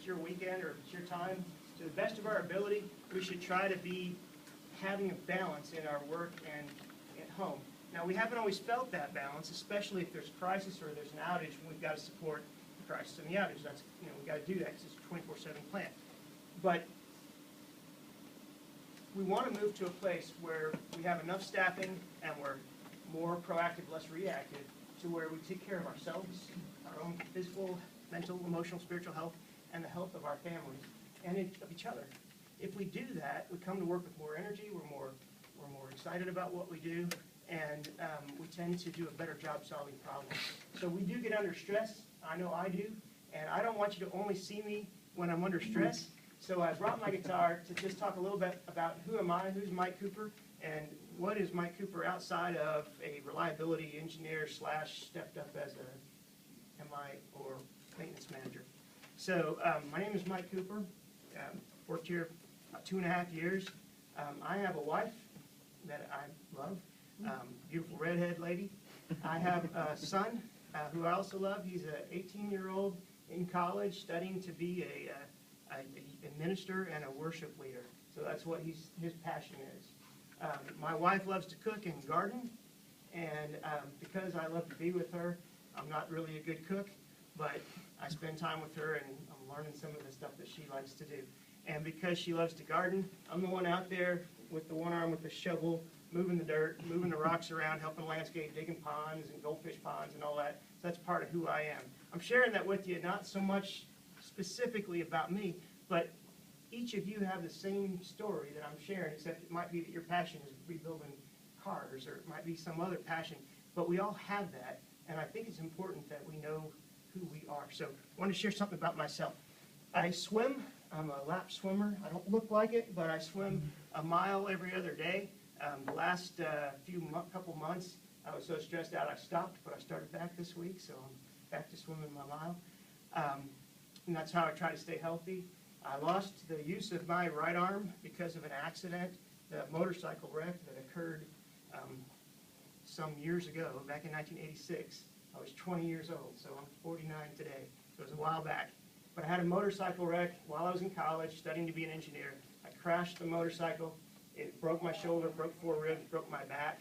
it's your weekend or if it's your time, to the best of our ability, we should try to be having a balance in our work and at home. Now, we haven't always felt that balance, especially if there's a crisis or there's an outage, and we've got to support the crisis and the outage. That's, we've got to do that because it's a 24/7 plant. But we want to move to a place where we have enough staffing and we're more proactive, less reactive, to where we take care of ourselves, our own physical, mental, emotional, spiritual health, and the health of our families and of each other. If we do that, we come to work with more energy, we're more excited about what we do, and we tend to do a better job solving problems. So we do get under stress, I know I do, and I don't want you to only see me when I'm under stress. So I brought my guitar to just talk a little bit about who am I, who's Mike Cooper, and what is Mike Cooper outside of a reliability engineer / stepped up as a MI or maintenance manager. So my name is Mike Cooper. Worked here about 2.5 years. I have a wife that I love, beautiful redhead lady. I have a son who I also love. He's an 18-year-old in college studying to be a minister and a worship leader. So that's what his passion is. My wife loves to cook and garden, and because I love to be with her, I'm not really a good cook, but I spend time with her and I'm learning some of the stuff that she likes to do. And because she loves to garden, I'm the one out there with the one arm with the shovel, moving the dirt, moving the rocks around, helping landscape, digging ponds and goldfish ponds and all that. So that's part of who I am. I'm sharing that with you, not so much specifically about me, but each of you have the same story that I'm sharing, except it might be that your passion is rebuilding cars, or it might be some other passion. But we all have that, and I think it's important that we know who we are. So I want to share something about myself. I swim. I'm a lap swimmer. I don't look like it, but I swim a mile every other day. The last couple months, I was so stressed out I stopped, but I started back this week, so I'm back to swimming my mile. And that's how I try to stay healthy. I lost the use of my right arm because of an accident, a motorcycle wreck that occurred some years ago, back in 1986. I was 20 years old, so I'm 49 today. So it was a while back. But I had a motorcycle wreck while I was in college, studying to be an engineer. I crashed the motorcycle. It broke my shoulder, broke 4 ribs, broke my back,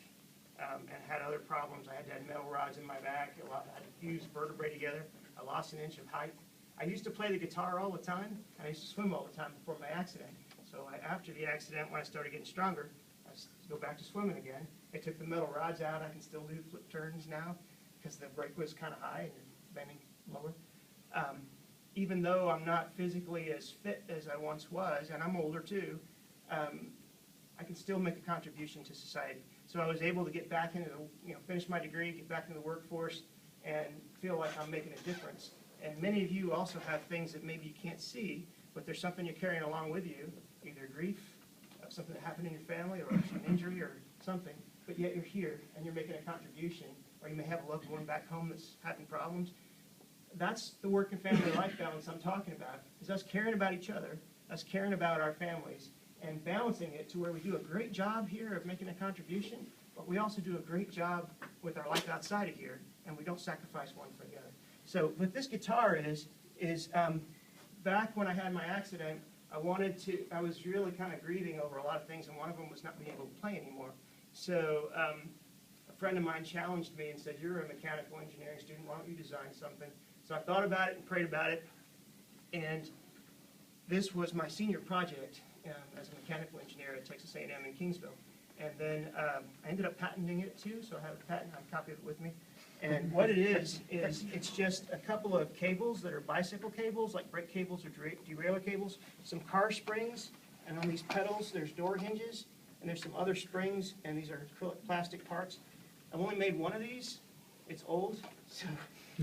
and had other problems. I had to have metal rods in my back. I had to fuse vertebrae together. I lost an inch of height. I used to play the guitar all the time, and I used to swim all the time before my accident. So after the accident, when I started getting stronger, I go back to swimming again. I took the metal rods out. I can still do flip turns now because the brake was kind of high and bending lower. Even though I'm not physically as fit as I once was, and I'm older too, I can still make a contribution to society. So I was able to get back into finish my degree, get back into the workforce, and feel like I'm making a difference. And many of you also have things that maybe you can't see, but there's something you're carrying along with you, either grief of something that happened in your family or an injury or something, but yet you're here and you're making a contribution, or you may have a loved one back home that's having problems. That's the work and family life balance I'm talking about, is us caring about each other, us caring about our families, and balancing it to where we do a great job here of making a contribution, but we also do a great job with our life outside of here, and we don't sacrifice one for the other. So what this guitar is back when I had my accident, I was really kind of grieving over a lot of things, and one of them was not being able to play anymore. So a friend of mine challenged me and said, "You're a mechanical engineering student, why don't you design something?" So I thought about it and prayed about it, and this was my senior project as a mechanical engineer at Texas A&M in Kingsville. And then I ended up patenting it too, so I have a patent, I have a copy of it with me. And what it is it's just a couple of cables that are bicycle cables, like brake cables or derailleur cables, some car springs, and on these pedals there's door hinges, and there's some other springs, and these are acrylic plastic parts. I've only made one of these. It's old, so,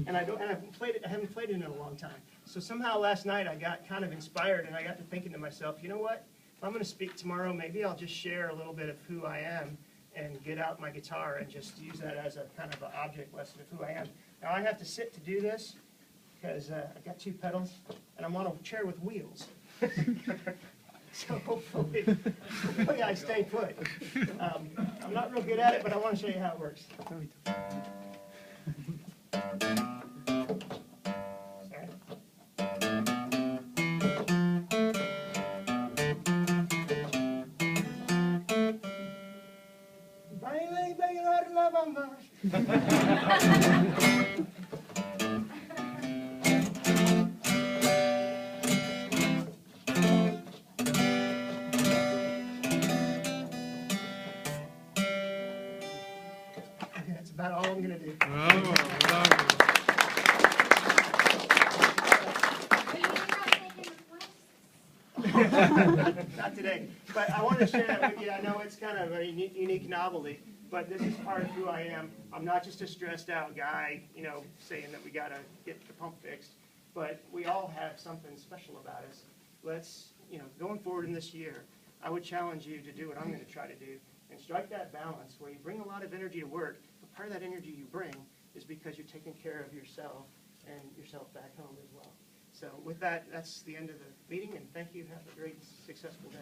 and I haven't played it in a long time. So somehow last night I got kind of inspired, and I got to thinking to myself, you know what? If I'm going to speak tomorrow, maybe I'll just share a little bit of who I am and get out my guitar and just use that as a kind of an object lesson of who I am. Now I have to sit to do this because I've got 2 pedals, and I'm on a chair with wheels. So hopefully I stay put. I'm not real good at it, but I want to show you how it works. Sorry. That's about all I'm going to do. Bravo, bravo. Not today, but I wanted to share that with you. I know it's kind of a unique novelty, but this is part of who I am. I'm not just a stressed out guy, you know, saying that we got to get the pump fixed, but we all have something special about us. Let's, you know, going forward in this year, I would challenge you to do what I'm going to try to do and strike that balance where you bring a lot of energy to work, but part of that energy you bring is because you're taking care of yourself and yourself back home as well. So with that, that's the end of the meeting, and thank you. Have a great, successful day.